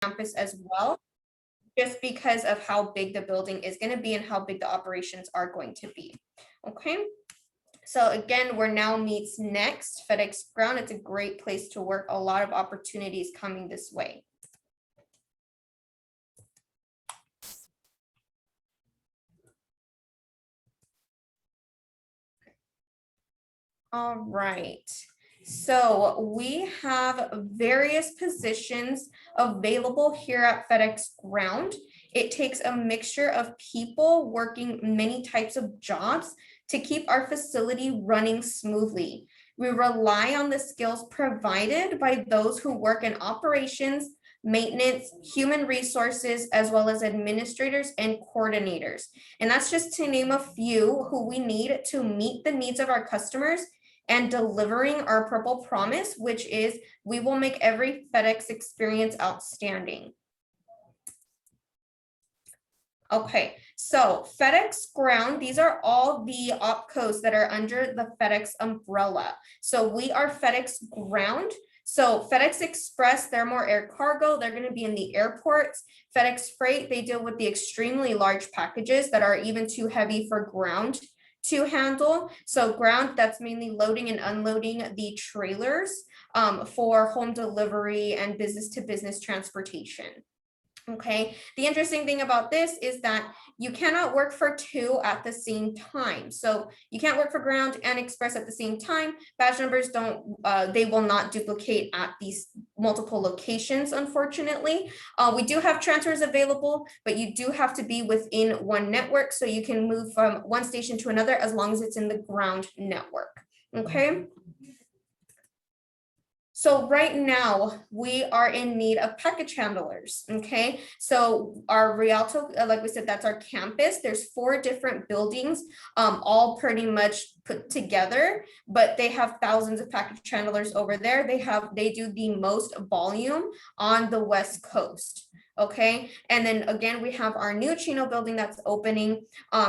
campus as well, just because of how big the building is going to be and how big the operations are going to be. Okay. So again, where now meets next, FedEx Ground. It's a great place to work. A lot of opportunities coming this way. All right. So we have various positions available here at FedEx Ground. It takes a mixture of people working many types of jobs to keep our facility running smoothly. We rely on the skills provided by those who work in operations, maintenance, human resources, as well as administrators and coordinators. And that's just to name a few who we need to meet the needs of our customers and delivering our purple promise, which is we will make every FedEx experience outstanding. Okay, so FedEx Ground, these are all the opcos that are under the FedEx umbrella. So we are FedEx Ground. So FedEx Express, they're more air cargo. They're going to be in the airports. FedEx Freight, they deal with the extremely large packages that are even too heavy for ground to handle. So ground, that's mainly loading and unloading the trailers for home delivery and business to business transportation. Okay, the interesting thing about this is that you cannot work for two at the same time. So you can't work for ground and express at the same time. Badge numbers don't, they will not duplicate at these multiple locations, unfortunately. We do have transfers available, but you do have to be within one network. So you can move from one station to another as long as it's in the ground network. Okay. So right now we are in need of package handlers. Okay, so our Rialto, like we said, that's our campus. There's 4 different buildings, all pretty much put together, but they have thousands of package handlers over there. They do the most volume on the West Coast. Okay, and then again, we have our new Chino building that's opening.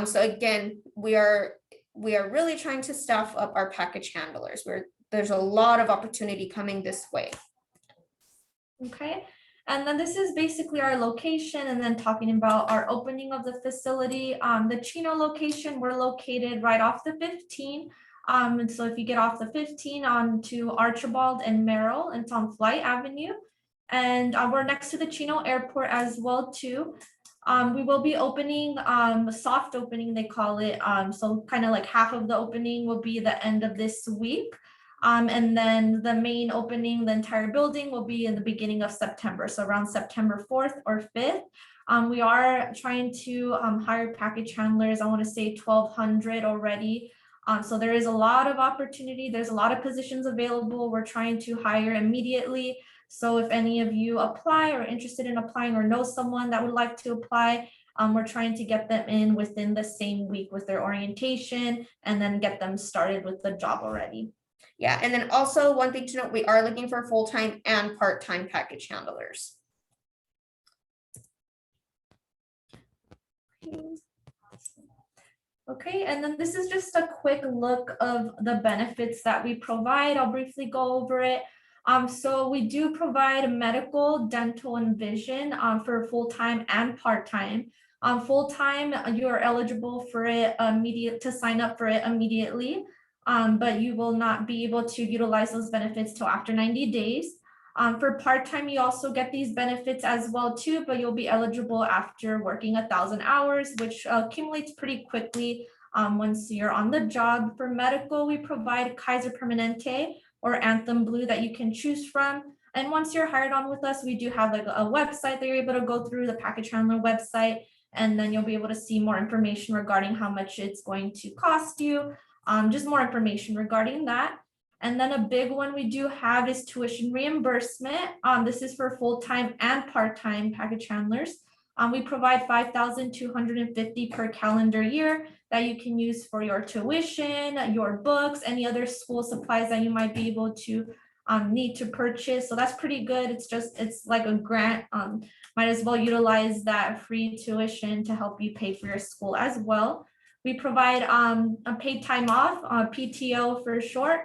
So again, we are really trying to staff up our package handlers. There's a lot of opportunity coming this way. Okay, and then this is basically our location, and then talking about our opening of the facility. The Chino location, we're located right off the 15. And so if you get off the 15 onto Archibald and Merrill, it's on Flight Avenue. And we're next to the Chino Airport as well too. We will be opening soft opening, they call it. So kind of like half of the opening will be the end of this week. And then the main opening, the entire building will be in the beginning of September. So around September 4th or 5th. We are trying to hire package handlers. I want to say 1,200 already. So there is a lot of opportunity. There's a lot of positions available. We're trying to hire immediately. So if any of you apply or interested in applying or know someone that would like to apply, we're trying to get them in within the same week with their orientation and then get them started with the job already. Yeah, and then also one thing to note, we are looking for full-time and part-time package handlers. Okay, and then this is just a quick look of the benefits that we provide. I'll briefly go over it. So we do provide medical, dental, and vision for full-time and part-time. Full-time, you're eligible for it to sign up for it immediately. But you will not be able to utilize those benefits till after 90 days. For part-time, you also get these benefits as well too, but you'll be eligible after working 1,000 hours, which accumulates pretty quickly once you're on the job. For medical, we provide Kaiser Permanente or Anthem Blue that you can choose from. And once you're hired on with us, we do have like a website that you're able to go through, the package handler website, and then you'll be able to see more information regarding how much it's going to cost you. Just more information regarding that. And then a big one we do have is tuition reimbursement. This is for full-time and part-time package handlers. We provide $5,250 per calendar year that you can use for your tuition, your books, any other school supplies that you might be able to need to purchase. So that's pretty good. It's like a grant. Might as well utilize that free tuition to help you pay for your school as well. We provide a paid time off, PTO for short,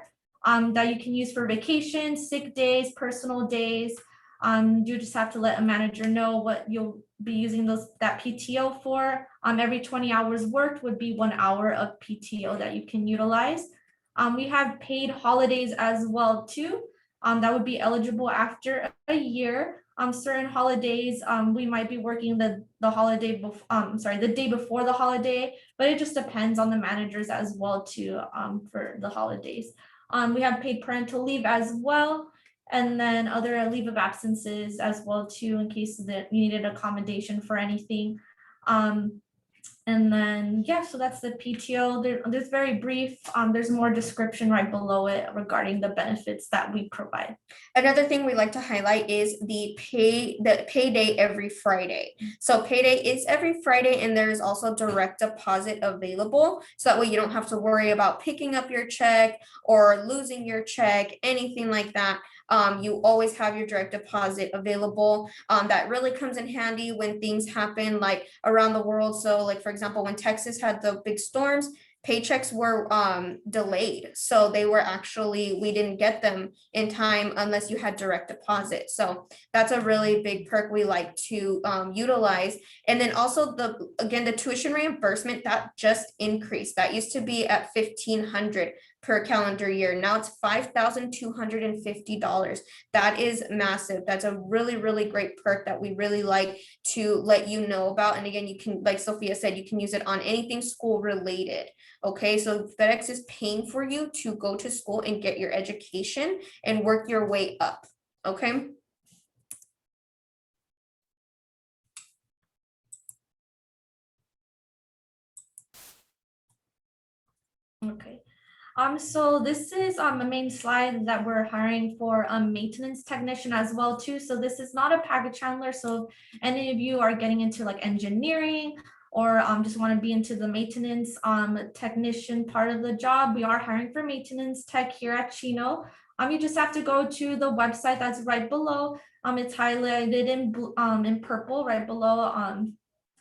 that you can use for vacation, sick days, personal days. You just have to let a manager know what you'll be using that PTO for. Every 20 hours worked would be 1 hour of PTO that you can utilize. We have paid holidays as well too. That would be eligible after a year. Certain holidays, we might be working the holiday the day before the holiday, but it just depends on the managers as well too, for the holidays. We have paid parental leave as well, and then other leave of absences as well too, in case that you needed accommodation for anything. And then, yeah, so that's the PTO. There's very brief. There's more description right below it regarding the benefits that we provide. Another thing we like to highlight is the payday every Friday. So payday is every Friday, and there is also direct deposit available. So that way you don't have to worry about picking up your check or losing your check, anything like that. You always have your direct deposit available. That really comes in handy when things happen like around the world. So like, for example, when Texas had the big storms, paychecks were delayed. So they were actually, we didn't get them in time unless you had direct deposit. So that's a really big perk we like to utilize. And then also the tuition reimbursement that just increased. That used to be at $1,500 per calendar year. Now it's $5,250. That is massive. That's a really, really great perk that we really like to let you know about. And again, you can, like Sophia said, you can use it on anything school related. Okay, so FedEx is paying for you to go to school and get your education and work your way up. Okay. Okay. So this is a main slide that we're hiring for a maintenance technician as well too. So this is not a package handler. So if any of you are getting into like engineering or just want to be into the maintenance technician part of the job, we are hiring for maintenance tech here at Chino. You just have to go to the website that's right below. It's highlighted in purple right below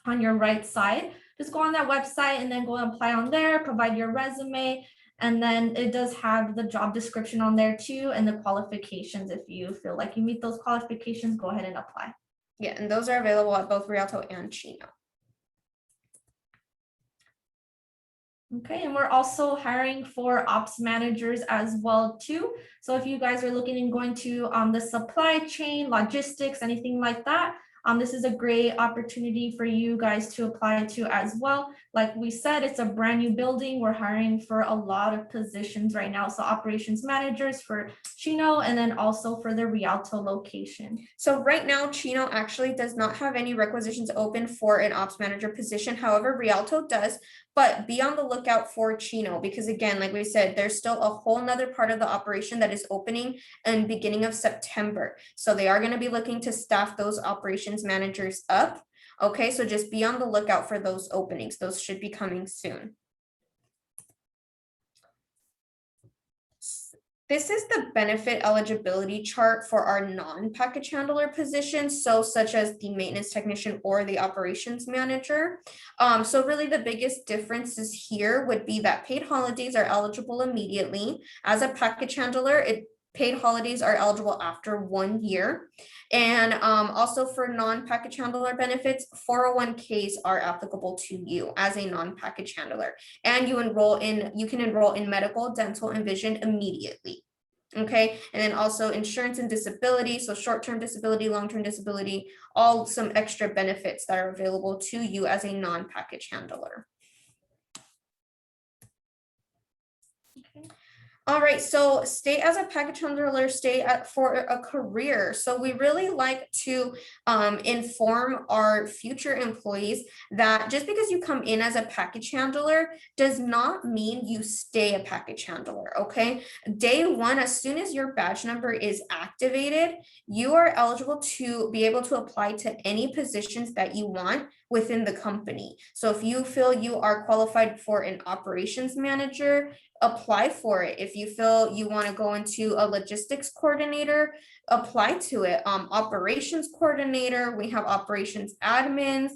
on your right side. Just go on that website and then go and apply on there, provide your resume. And then it does have the job description on there too, and the qualifications. If you feel like you meet those qualifications, go ahead and apply. Yeah, and those are available at both Rialto and Chino. Okay, and we're also hiring for ops managers as well too. So if you guys are looking and going to the supply chain, logistics, anything like that, this is a great opportunity for you guys to apply to as well. Like we said, it's a brand new building. We're hiring for a lot of positions right now. So operations managers for Chino and then also for the Rialto location. So right now, Chino actually does not have any requisitions open for an ops manager position. However, Rialto does, but be on the lookout for Chino because again, like we said, there's still a whole nother part of the operation that is opening in beginning of September. So they are going to be looking to staff those operations managers up. Okay, so just be on the lookout for those openings. Those should be coming soon. This is the benefit eligibility chart for our non-package handler positions, so such as the maintenance technician or the operations manager. So really the biggest differences here would be that paid holidays are eligible immediately. As a package handler, paid holidays are eligible after 1 year. And also for non-package handler benefits, 401ks are applicable to you as a non-package handler. And you can enroll in medical, dental, and vision immediately. Okay, and then also insurance and disability, so short-term disability, long-term disability, all some extra benefits that are available to you as a non-package handler. Okay. All right, so stay as a package handler, for a career. So we really like to inform our future employees that just because you come in as a package handler does not mean you stay a package handler, okay? Day one, as soon as your badge number is activated, you are eligible to be able to apply to any positions that you want within the company. So if you feel you are qualified for an operations manager, apply for it. If you feel you want to go into a logistics coordinator, apply to it. Operations coordinator, we have operations admins.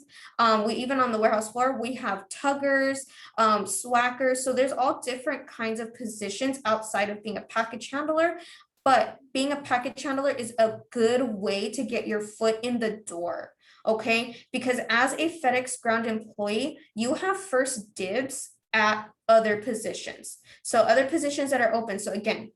We even on the warehouse floor, we have tuggers, swackers. So there's all different kinds of positions outside of being a package handler. but being a package handler is a good way to get your foot in the door. Okay, because as a FedEx ground employee, you have first dibs at other positions. So other positions that are open. So again,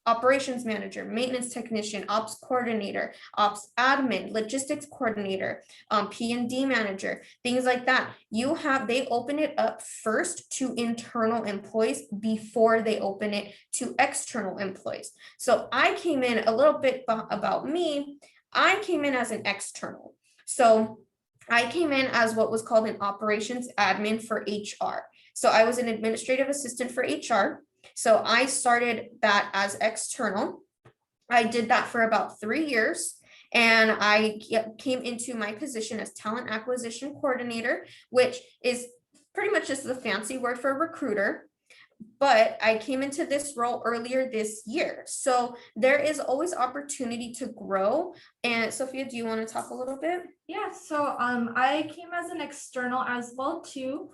operations manager, maintenance technician, ops coordinator, ops admin, logistics coordinator, P&D manager, things like that. They open it up first to internal employees before they open it to external employees. So I came in a little bit about me. I came in as an external. So I came in as what was called an operations admin for HR. So I was an administrative assistant for HR. So I started that as external. I did that for about 3 years. And I came into my position as talent acquisition coordinator, which is pretty much just the fancy word for recruiter. But I came into this role earlier this year. So there is always opportunity to grow. And Sophia, do you want to talk a little bit? Yeah, so I came as an external as well too.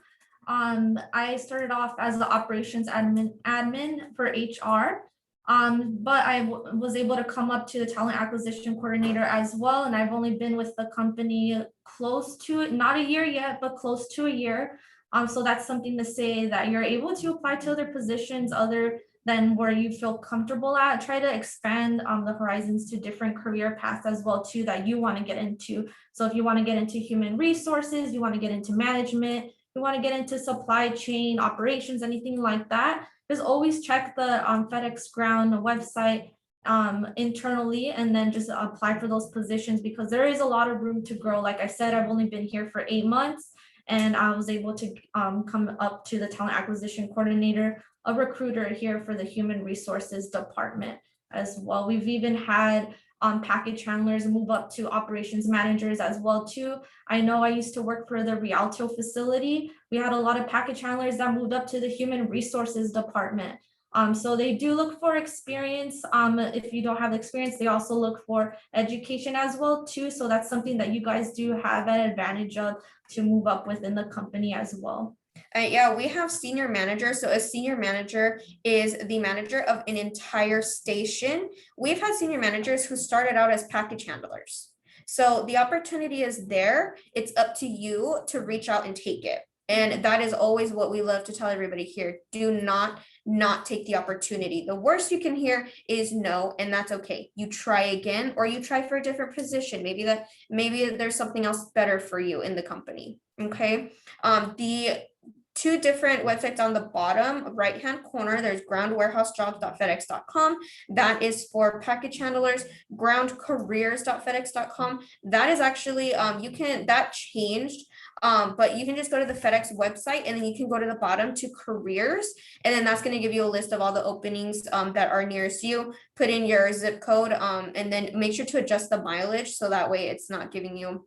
I started off as the operations admin for HR. But I was able to come up to the talent acquisition coordinator as well. And I've only been with the company close to it, not a year yet, but close to a year. So that's something to say that you're able to apply to other positions other than where you feel comfortable at. Try to expand the horizons to different career paths as well too that you want to get into. So if you want to get into human resources, you want to get into management, you want to get into supply chain operations, anything like that, just always check the FedEx Ground website internally and then just apply for those positions because there is a lot of room to grow. Like I said, I've only been here for 8 months and I was able to come up to the talent acquisition coordinator, a recruiter here for the human resources department as well. We've even had package handlers move up to operations managers as well too. I know I used to work for the Rialto facility. We had a lot of package handlers that moved up to the human resources department. So they do look for experience. If you don't have experience, they also look for education as well too. So that's something that you guys do have an advantage of to move up within the company as well. Yeah, we have senior manager. So a senior manager is the manager of an entire station. We've had senior managers who started out as package handlers. So the opportunity is there. It's up to you to reach out and take it. And that is always what we love to tell everybody here. Do not take the opportunity. The worst you can hear is no, and that's okay. You try again, or you try for a different position. Maybe there's something else better for you in the company. Okay. The 2 different websites on the bottom right hand corner, there's groundwarehousejobs.fedex.com. That is for package handlers. Groundcareers.fedex.com. That is actually that changed. But you can just go to the FedEx website and then you can go to the bottom to careers. And then that's going to give you a list of all the openings that are nearest you. Put in your zip code and then make sure to adjust the mileage. So that way it's not giving you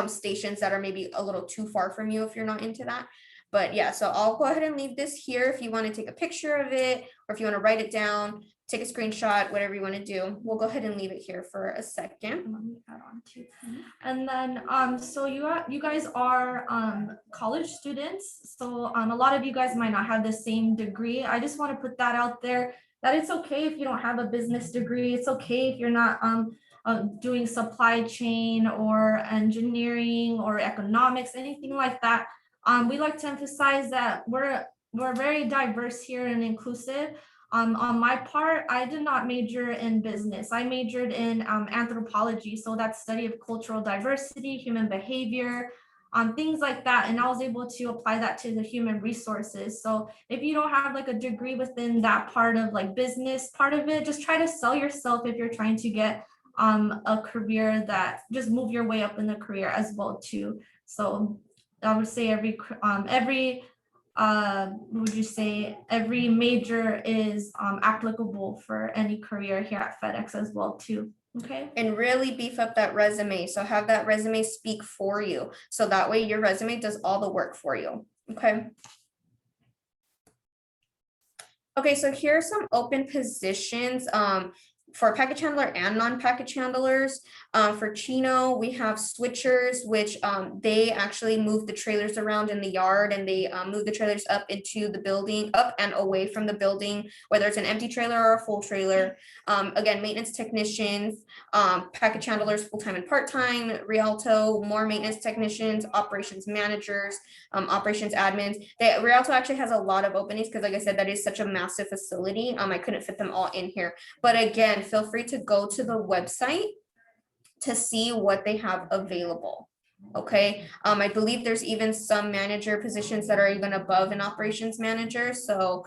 stations that are maybe a little too far from you if you're not into that. But yeah, so I'll go ahead and leave this here if you want to take a picture of it or if you want to write it down, take a screenshot, whatever you want to do. We'll go ahead and leave it here for a second. Let me add on to. And then so you guys are college students. So a lot of you guys might not have the same degree. I just want to put that out there that it's okay if you don't have a business degree. It's okay if you're not doing supply chain or engineering or economics, anything like that. We like to emphasize that we're very diverse here and inclusive. On my part, I did not major in business. I majored in anthropology. So that's study of cultural diversity, human behavior, things like that. And I was able to apply that to the human resources. So if you don't have like a degree within that part of like business part of it, just try to sell yourself if you're trying to get a career that just move your way up in the career as well too. So I would say every major is applicable for any career here at FedEx as well too. Okay. And really beef up that resume. So have that resume speak for you. So that way your resume does all the work for you. Okay. Okay, so here are some open positions for package handler and non-package handlers. For Chino, we have switchers, which they actually move the trailers around in the yard, and they move the trailers up into the building, up and away from the building, whether it's an empty trailer or a full trailer. Again, maintenance technicians, package handlers, full-time and part-time, Rialto, more maintenance technicians, operations managers, operations admins. Rialto actually has a lot of openings because, like I said, that is such a massive facility. I couldn't fit them all in here. But again, feel free to go to the website to see what they have available. Okay, I believe there's even some manager positions that are even above an operations manager. So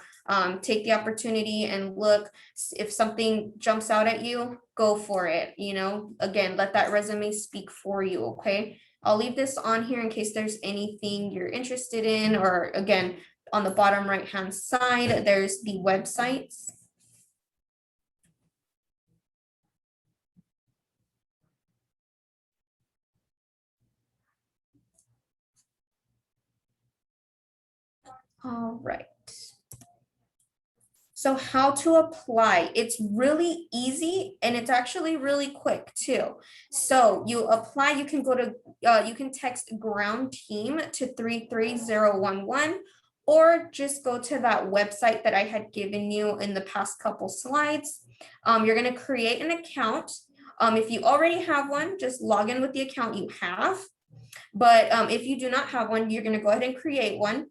take the opportunity and look. If something jumps out at you, go for it. You know, again, let that resume speak for you. Okay, I'll leave this on here in case there's anything you're interested in, or again, on the bottom right hand side, there's the websites. All right. So how to apply? It's really easy, and it's actually really quick too. So you apply, you can go to, you can text ground team to 33011, or just go to that website that I had given you in the past couple slides. You're gonna create an account. If you already have one, just log in with the account you have. But if you do not have one, you're gonna go ahead and create one.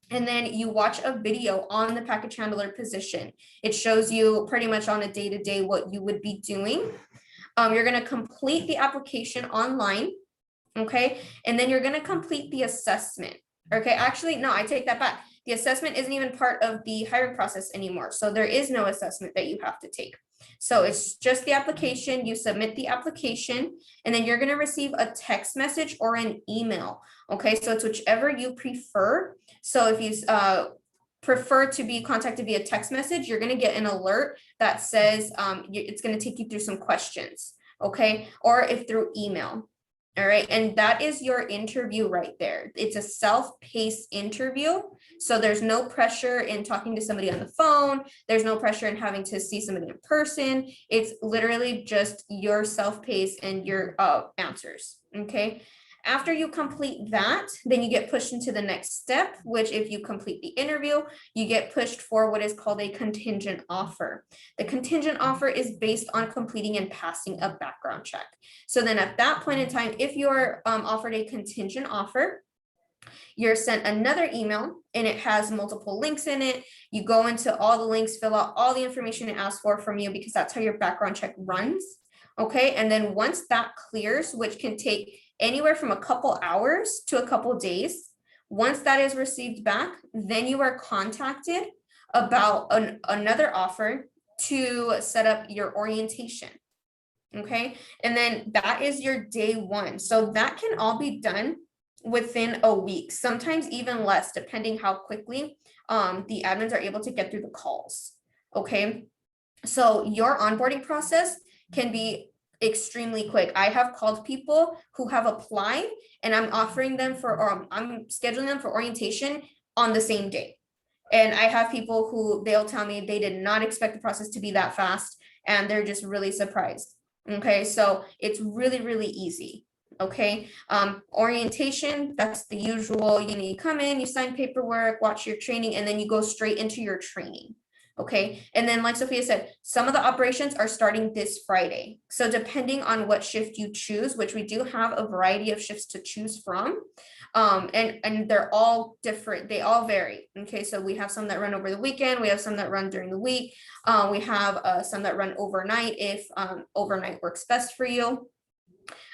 And then you watch a video on the package handler position. It shows you pretty much on a day-to-day what you would be doing. You're going to complete the application online. Okay. And then you're going to complete the assessment. Okay. Actually, no, I take that back. The assessment isn't even part of the hiring process anymore. So there is no assessment that you have to take. So it's just the application. You submit the application, and then you're going to receive a text message or an email. Okay. So it's whichever you prefer. So if you prefer to be contacted via text message, you're going to get an alert that says it's going to take you through some questions. Okay. Or if through email. All right. And that is your interview right there. It's a self-paced interview. So there's no pressure in talking to somebody on the phone. There's no pressure in having to see somebody in person. It's literally just your self-paced and your answers. Okay. After you complete that, then you get pushed into the next step, which if you complete the interview, you get pushed for what is called a contingent offer. The contingent offer is based on completing and passing a background check. So then at that point in time, if you're offered a contingent offer, you're sent another email, and it has multiple links in it. You go into all the links, fill out all the information it asks for from you, because that's how your background check runs. Okay. And then once that clears, which can take anywhere from a couple hours to a couple days, once that is received back, then you are contacted about another offer to set up your orientation. Okay. And then that is your day one. So that can all be done within a week, sometimes even less, depending how quickly the admins are able to get through the calls. Okay. So your onboarding process can be extremely quick. I have called people who have applied, and I'm offering them for, or I'm scheduling them for orientation on the same day. And I have people who they'll tell me they did not expect the process to be that fast, and they're just really surprised. Okay, so it's really, really easy. Okay, orientation, that's the usual. You come in, you sign paperwork, watch your training, and then you go straight into your training. Okay, and then like Sophia said, some of the operations are starting this Friday. So depending on what shift you choose, which we do have a variety of shifts to choose from, and they're all different, they all vary. Okay, so we have some that run over the weekend, we have some that run during the week, we have some that run overnight if overnight works best for you.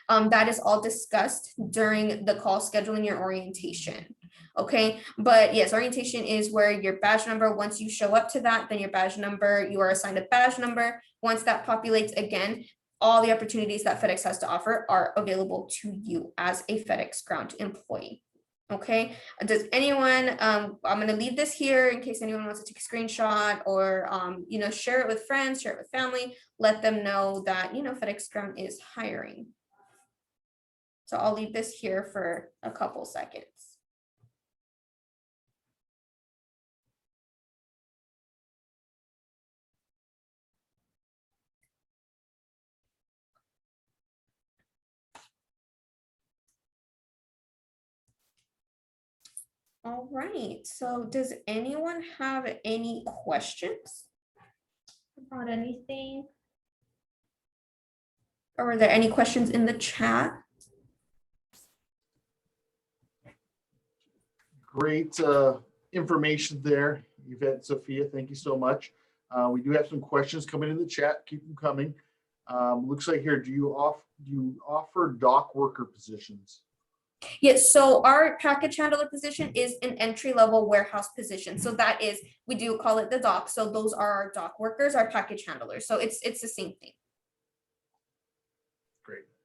That is all discussed during the call scheduling your orientation. Okay, but yes, orientation is where your badge number, once you show up to that, then your badge number, you are assigned a badge number. Once that populates, again, all the opportunities that FedEx has to offer are available to you as a FedEx ground employee. Okay, does anyone, I'm going to leave this here in case anyone wants to take a screenshot, or, share it with friends, share it with family, let them know that, FedEx ground is hiring. So I'll leave this here for a couple seconds. All right, so does anyone have any questions? About anything? Or were there any questions in the chat? Great information there, Yvette and Sophia. Thank you so much. We do have some questions coming in the chat. Keep them coming. Looks like here, do you offer dock worker positions? Yes, so our package handler position is an entry-level warehouse position. So that is, we do call it the dock. So those are our dock workers, our package handlers. So it's the same thing.